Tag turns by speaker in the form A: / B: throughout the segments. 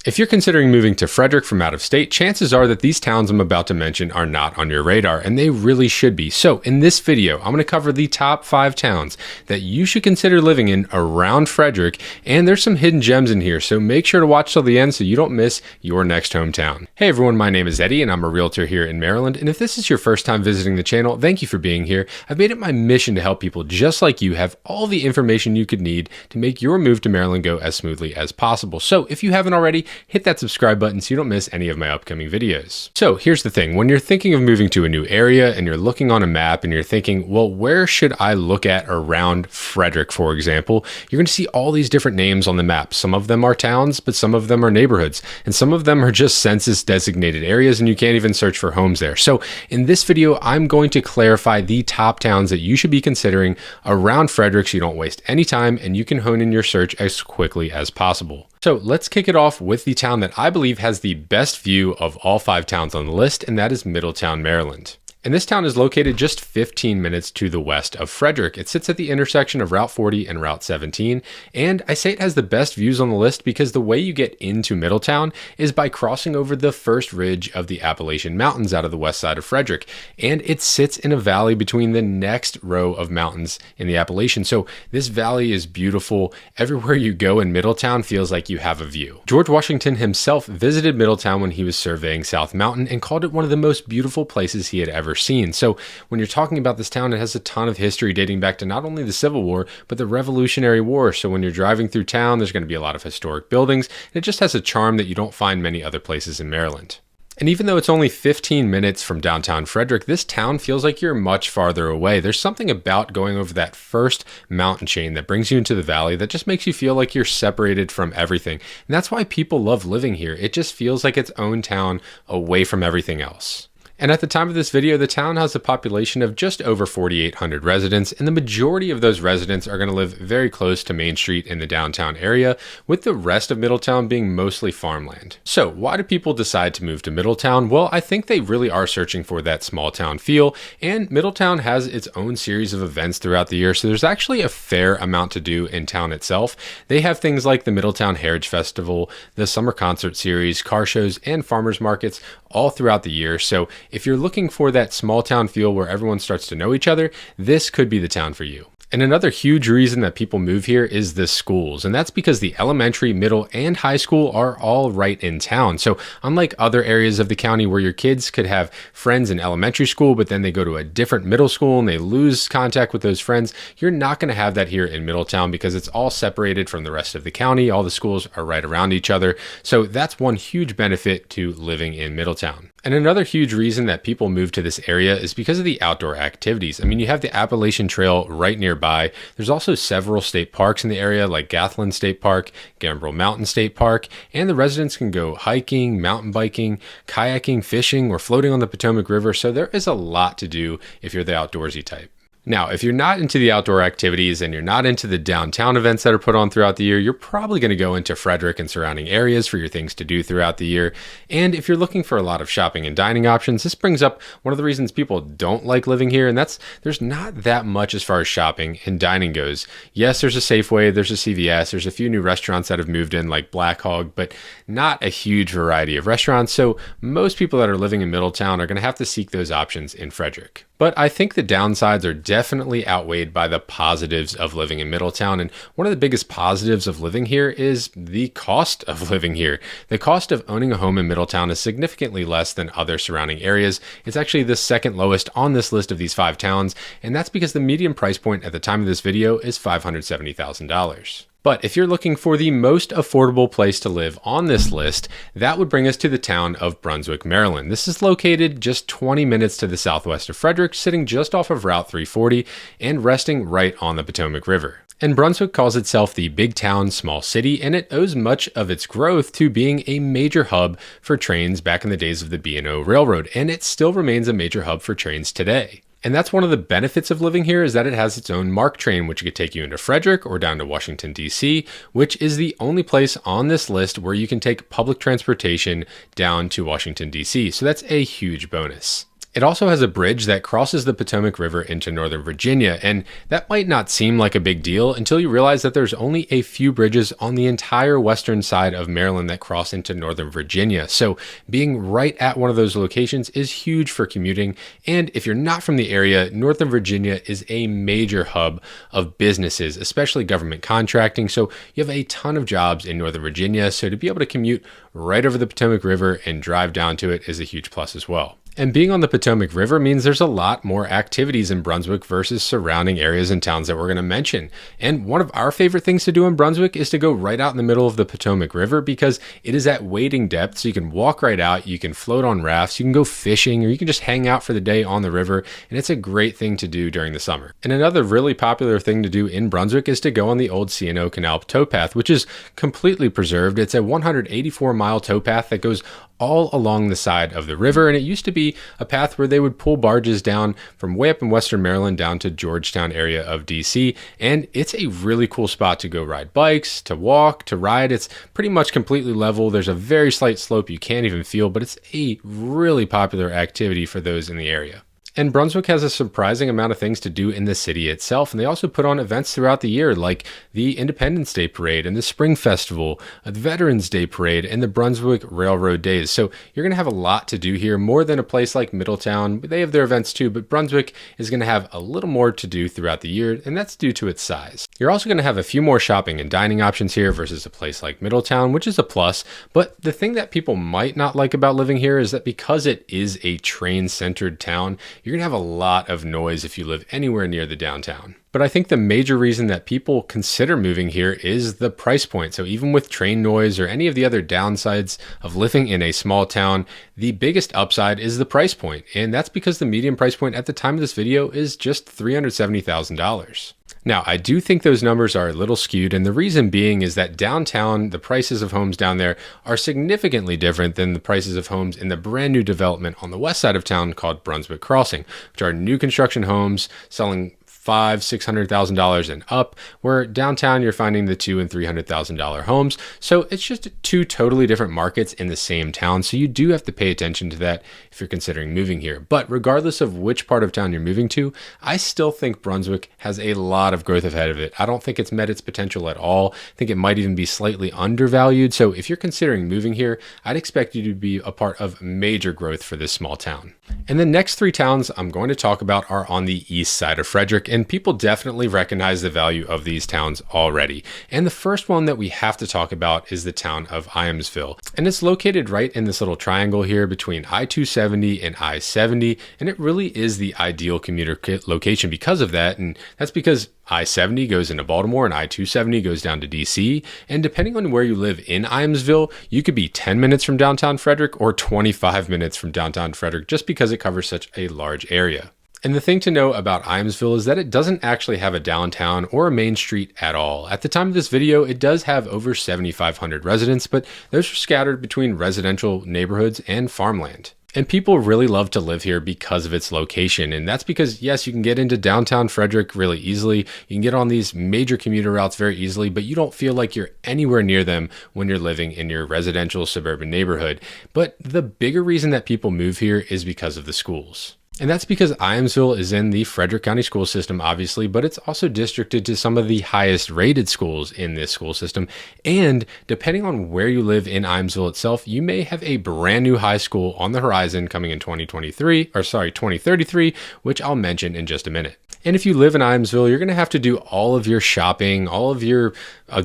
A: If you're considering moving to Frederick from out of state, chances are that these towns I'm about to mention are not on your radar, and they really should be. So in this video, I'm going to cover the top 5 towns that you should consider living in around Frederick, and there's some hidden gems in here, so make sure to watch till the end so you don't miss your next hometown. Hey everyone, my name is Eddie, and I'm a realtor here in Maryland, and if this is your first time visiting the channel, thank you for being here. I've made it my mission to help people just like you have all the information you could need to make your move to Maryland go as smoothly as possible. So if you haven't already, hit that subscribe button so you don't miss any of my upcoming videos. So here's the thing, when you're thinking of moving to a new area and you're looking on a map and you're thinking, well, where should I look at around Frederick, for example, you're going to see all these different names on the map. Some of them are towns, but some of them are neighborhoods, and some of them are just census designated areas and you can't even search for homes there. So in this video, I'm going to clarify the top towns that you should be considering around Frederick so you don't waste any time and you can hone in your search as quickly as possible. So let's kick it off with the town that I believe has the best view of all 5 towns on the list, and that is Middletown, Maryland. And this town is located just 15 minutes to the west of Frederick. It sits at the intersection of Route 40 and Route 17. And I say it has the best views on the list because the way you get into Middletown is by crossing over the first ridge of the Appalachian Mountains out of the west side of Frederick. And it sits in a valley between the next row of mountains in the Appalachian. So this valley is beautiful. Everywhere you go in Middletown feels like you have a view. George Washington himself visited Middletown when he was surveying South Mountain and called it one of the most beautiful places he had ever seen. So when you're talking about this town, it has a ton of history dating back to not only the Civil War, but the Revolutionary War. So when you're driving through town, there's going to be a lot of historic buildings. And it just has a charm that you don't find many other places in Maryland. And even though it's only 15 minutes from downtown Frederick, this town feels like you're much farther away. There's something about going over that first mountain chain that brings you into the valley that just makes you feel like you're separated from everything. And that's why people love living here. It just feels like its own town away from everything else. And at the time of this video, the town has a population of just over 4,800 residents, and the majority of those residents are going to live very close to Main Street in the downtown area, with the rest of Middletown being mostly farmland. So why do people decide to move to Middletown? Well, I think they really are searching for that small town feel, and Middletown has its own series of events throughout the year, so there's actually a fair amount to do in town itself. They have things like the Middletown Heritage Festival, the summer concert series, car shows, and farmers markets all throughout the year. So if you're looking for that small town feel where everyone starts to know each other, this could be the town for you. And another huge reason that people move here is the schools. And that's because the elementary, middle, and high school are all right in town. So unlike other areas of the county where your kids could have friends in elementary school, but then they go to a different middle school and they lose contact with those friends, you're not going to have that here in Middletown because it's all separated from the rest of the county. All the schools are right around each other. So that's one huge benefit to living in Middletown. And another huge reason that people move to this area is because of the outdoor activities. I mean, you have the Appalachian Trail right nearby. There's also several state parks in the area like Gathland State Park, Gambrel Mountain State Park, and the residents can go hiking, mountain biking, kayaking, fishing, or floating on the Potomac River. So there is a lot to do if you're the outdoorsy type. Now, if you're not into the outdoor activities and you're not into the downtown events that are put on throughout the year, you're probably going to go into Frederick and surrounding areas for your things to do throughout the year. And if you're looking for a lot of shopping and dining options, this brings up one of the reasons people don't like living here, and that's there's not that much as far as shopping and dining goes. Yes, there's a Safeway, there's a CVS, there's a few new restaurants that have moved in like Black Hog, but not a huge variety of restaurants. So most people that are living in Middletown are going to have to seek those options in Frederick. But I think the downsides are definitely outweighed by the positives of living in Middletown. And one of the biggest positives of living here is the cost of living here. The cost of owning a home in Middletown is significantly less than other surrounding areas. It's actually the second lowest on this list of these 5 towns. And that's because the median price point at the time of this video is $570,000. But if you're looking for the most affordable place to live on this list, that would bring us to the town of Brunswick, Maryland. This is located just 20 minutes to the southwest of Frederick, sitting just off of Route 340 and resting right on the Potomac River. And Brunswick calls itself the big town, small city, and it owes much of its growth to being a major hub for trains back in the days of the B&O Railroad, and it still remains a major hub for trains today. And that's one of the benefits of living here is that it has its own MARC train, which could take you into Frederick or down to Washington, D.C., which is the only place on this list where you can take public transportation down to Washington, D.C. So that's a huge bonus. It also has a bridge that crosses the Potomac River into Northern Virginia, and that might not seem like a big deal until you realize that there's only a few bridges on the entire western side of Maryland that cross into Northern Virginia. So being right at one of those locations is huge for commuting, and if you're not from the area, Northern Virginia is a major hub of businesses, especially government contracting, so you have a ton of jobs in Northern Virginia, so to be able to commute right over the Potomac River and drive down to it is a huge plus as well. And being on the Potomac River means there's a lot more activities in Brunswick versus surrounding areas and towns that we're going to mention. And one of our favorite things to do in Brunswick is to go right out in the middle of the Potomac River because it is at wading depth, so you can walk right out, you can float on rafts, you can go fishing, or you can just hang out for the day on the river, and it's a great thing to do during the summer. And another really popular thing to do in Brunswick is to go on the old C&O Canal towpath, which is completely preserved. It's a 184-mile towpath that goes all along the side of the river, and it used to be a path where they would pull barges down from way up in western Maryland down to Georgetown area of DC, and it's a really cool spot to go ride bikes, to walk, to ride. It's pretty much completely level. There's a very slight slope you can't even feel, but it's a really popular activity for those in the area. And Brunswick has a surprising amount of things to do in the city itself, and they also put on events throughout the year like the Independence Day Parade and the Spring Festival, the Veterans Day Parade, and the Brunswick Railroad Days. So you're going to have a lot to do here, more than a place like Middletown. They have their events too, but Brunswick is going to have a little more to do throughout the year, and that's due to its size. You're also going to have a few more shopping and dining options here versus a place like Middletown, which is a plus. But the thing that people might not like about living here is that because it is a train-centered town, you're going to have a lot of noise if you live anywhere near the downtown. But I think the major reason that people consider moving here is the price point. So even with train noise or any of the other downsides of living in a small town, the biggest upside is the price point. And that's because the median price point at the time of this video is just $370,000. Now, I do think those numbers are a little skewed, and the reason being is that downtown, the prices of homes down there are significantly different than the prices of homes in the brand new development on the west side of town called Brunswick Crossing, which are new construction homes selling $500,000-$600,000 and up, where downtown you're finding the $200,000 and $300,000 homes. So it's just two totally different markets in the same town. So you do have to pay attention to that if you're considering moving here. But regardless of which part of town you're moving to, I still think Brunswick has a lot of growth ahead of it. I don't think it's met its potential at all. I think it might even be slightly undervalued. So if you're considering moving here, I'd expect you to be a part of major growth for this small town. And the next three towns I'm going to talk about are on the east side of Frederick, and people definitely recognize the value of these towns already. And the first one that we have to talk about is the town of Iamsville. And it's located right in this little triangle here between I-270 and I-70, and it really is the ideal commuter location because of that. And that's because I-70 goes into Baltimore and I-270 goes down to DC. And depending on where you live in Iamsville, you could be 10 minutes from downtown Frederick or 25 minutes from downtown Frederick just because it covers such a large area. And the thing to know about Iamsville is that it doesn't actually have a downtown or a main street at all. At the time of this video, it does have over 7,500 residents, but those are scattered between residential neighborhoods and farmland. And people really love to live here because of its location. And that's because, yes, you can get into downtown Frederick really easily. You can get on these major commuter routes very easily, but you don't feel like you're anywhere near them when you're living in your residential suburban neighborhood. But the bigger reason that people move here is because of the schools. And that's because Iamsville is in the Frederick County school system, obviously, but it's also districted to some of the highest rated schools in this school system. And depending on where you live in Iamsville itself, you may have a brand new high school on the horizon coming in 2033, which I'll mention in just a minute. And if you live in Iamsville, you're going to have to do all of your shopping, all of your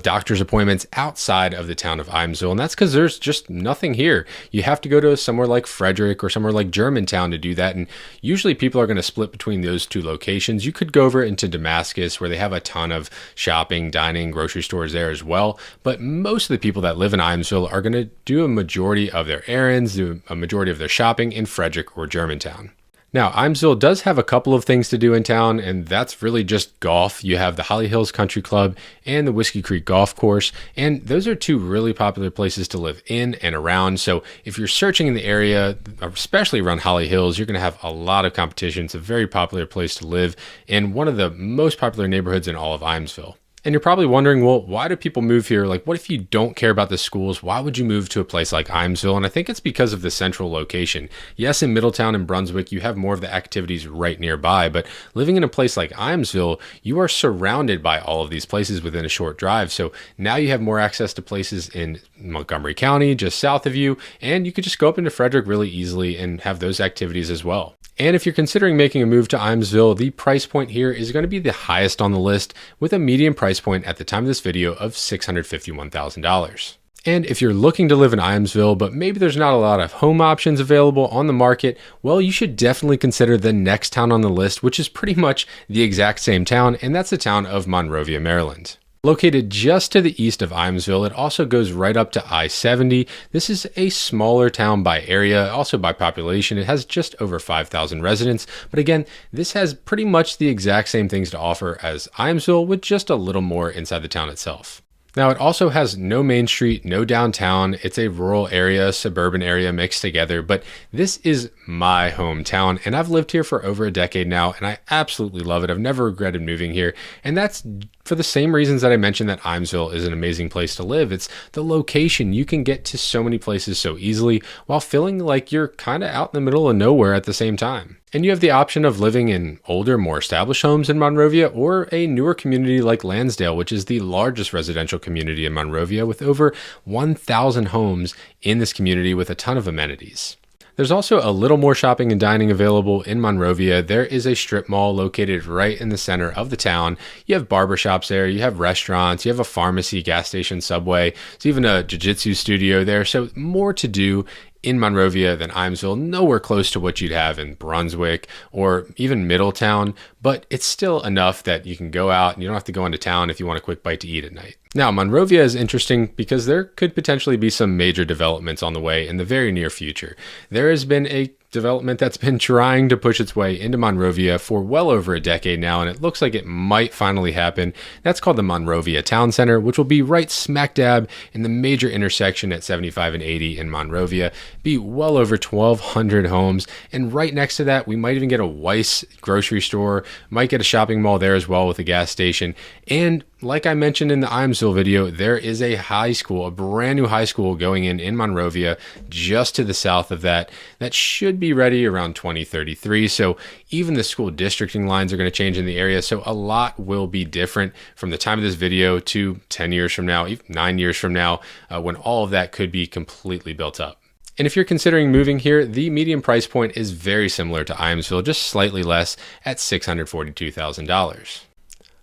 A: doctor's appointments outside of the town of Iamsville. And that's because there's just nothing here. You have to go to somewhere like Frederick or somewhere like Germantown to do that. And usually people are going to split between those two locations. You could go over into Damascus where they have a ton of shopping, dining, grocery stores there as well. But most of the people that live in Iamsville are going to do a majority of their errands, do a majority of their shopping in Frederick or Germantown. Now, Iamsville does have a couple of things to do in town, and that's really just golf. You have the Holly Hills Country Club and the Whiskey Creek Golf Course, and those are two really popular places to live in and around. So if you're searching in the area, especially around Holly Hills, you're going to have a lot of competition. It's a very popular place to live in one of the most popular neighborhoods in all of Iamsville. And you're probably wondering, well, why do people move here? Like, what if you don't care about the schools? Why would you move to a place like Imesville? And I think it's because of the central location. Yes, in Middletown and Brunswick, you have more of the activities right nearby, but living in a place like Imesville, you are surrounded by all of these places within a short drive. So now you have more access to places in Montgomery County, just south of you, and you could just go up into Frederick really easily and have those activities as well. And if you're considering making a move to Imesville, the price point here is going to be the highest on the list, with a median price point at the time of this video of $651,000. And if you're looking to live in Imesville, but maybe there's not a lot of home options available on the market, well, you should definitely consider the next town on the list, which is pretty much the exact same town, and that's the town of Monrovia, Maryland. Located just to the east of Imesville, it also goes right up to I-70. This is a smaller town by area, also by population. It has just over 5,000 residents. But again, this has pretty much the exact same things to offer as Imesville, with just a little more inside the town itself. Now, it also has no main street, no downtown. It's a rural area, suburban area mixed together, but this is my hometown, and I've lived here for over a decade now, and I absolutely love it. I've never regretted moving here, and that's for the same reasons that I mentioned that Imesville is an amazing place to live. It's the location. You can get to so many places so easily while feeling like you're kind of out in the middle of nowhere at the same time. And you have the option of living in older, more established homes in Monrovia, or a newer community like Lansdale, which is the largest residential community in Monrovia, with over 1,000 homes in this community with a ton of amenities. There's also a little more shopping and dining available in Monrovia. There is a strip mall located right in the center of the town. You have barbershops there, you have restaurants, you have a pharmacy, gas station, Subway. There's even a jiu-jitsu studio there. So more to do in Monrovia than Imesville, nowhere close to what you'd have in Brunswick or even Middletown, but it's still enough that you can go out and you don't have to go into town if you want a quick bite to eat at night. Now, Monrovia is interesting because there could potentially be some major developments on the way in the very near future. There has been a development that's been trying to push its way into Monrovia for well over a decade now, and it looks like it might finally happen. That's called the Monrovia Town Center, which will be right smack dab in the major intersection at 75 and 80 in Monrovia. Be well over 1,200 homes, and right next to that, we might even get a Weiss grocery store, might get a shopping mall there as well with a gas station, and like I mentioned in the Imesville video, there is a high school, a brand new high school going in Monrovia, just to the south of that should be ready around 2033. So even the school districting lines are going to change in the area. So a lot will be different from the time of this video to 10 years from now, even 9 years from now, when all of that could be completely built up. And if you're considering moving here, the median price point is very similar to Imesville, just slightly less at $642,000.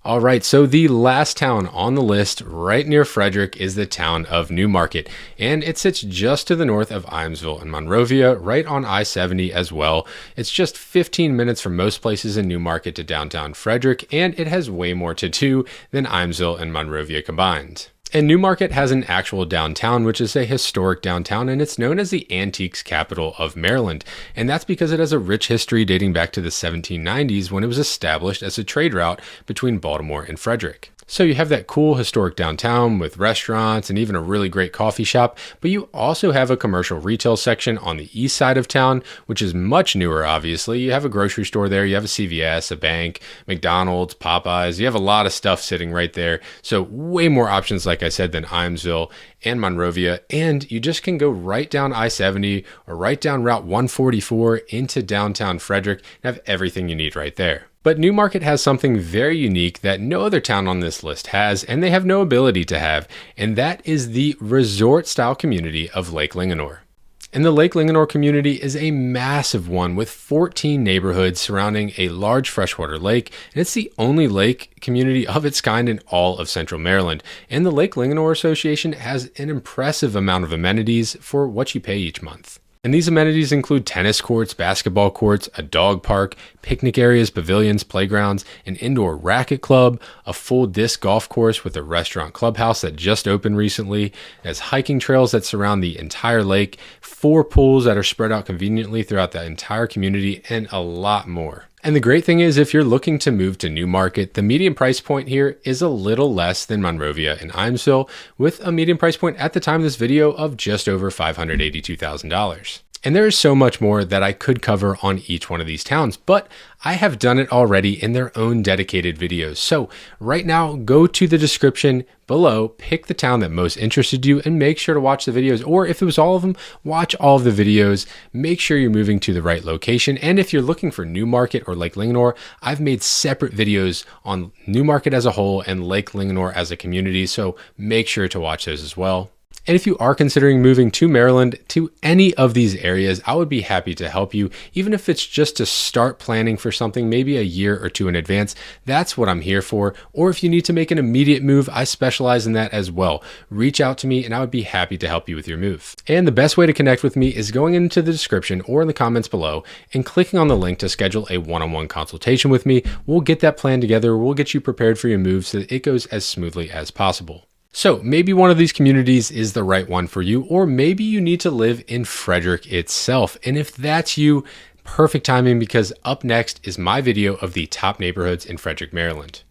A: All right, so the last town on the list right near Frederick is the town of Newmarket, and it sits just to the north of Imesville and Monrovia, right on I-70 as well. It's just 15 minutes from most places in Newmarket to downtown Frederick, and it has way more to do than Imesville and Monrovia combined. And Newmarket has an actual downtown, which is a historic downtown, and it's known as the antiques capital of Maryland. And that's because it has a rich history dating back to the 1790s, when it was established as a trade route between Baltimore and Frederick. So you have that cool historic downtown with restaurants and even a really great coffee shop, but you also have a commercial retail section on the east side of town, which is much newer, obviously. You have a grocery store there, you have a CVS, a bank, McDonald's, Popeyes, you have a lot of stuff sitting right there. So way more options, like I said, than Imesville and Monrovia, and you just can go right down I-70 or right down Route 144 into downtown Frederick and have everything you need right there. But Newmarket has something very unique that no other town on this list has, and they have no ability to have, and that is the resort-style community of Lake Linganore. And the Lake Linganore community is a massive one with 14 neighborhoods surrounding a large freshwater lake, and it's the only lake community of its kind in all of Central Maryland. And the Lake Linganore Association has an impressive amount of amenities for what you pay each month. And these amenities include tennis courts, basketball courts, a dog park, picnic areas, pavilions, playgrounds, an indoor racket club, a full disc golf course with a restaurant clubhouse that just opened recently. It has hiking trails that surround the entire lake, 4 pools that are spread out conveniently throughout the entire community, and a lot more. And the great thing is, if you're looking to move to Newmarket, the median price point here is a little less than Monrovia and Imesville, with a median price point at the time of this video of just over $582,000. And there is so much more that I could cover on each one of these towns, but I have done it already in their own dedicated videos. So right now, go to the description below, pick the town that most interested you, and make sure to watch the videos. Or if it was all of them, watch all of the videos. Make sure you're moving to the right location. And if you're looking for Newmarket or Lake Linganore, I've made separate videos on Newmarket as a whole and Lake Linganore as a community. So make sure to watch those as well. And if you are considering moving to Maryland, to any of these areas, I would be happy to help you, even if it's just to start planning for something maybe a year or two in advance. That's what I'm here for. Or if you need to make an immediate move, I specialize in that as well. Reach out to me and I would be happy to help you with your move. And the best way to connect with me is going into the description or in the comments below and clicking on the link to schedule a one-on-one consultation with me. We'll get that plan together. We'll get you prepared for your move so that it goes as smoothly as possible. So maybe one of these communities is the right one for you, or maybe you need to live in Frederick itself. And if that's you, perfect timing, because up next is my video of the top neighborhoods in Frederick, Maryland.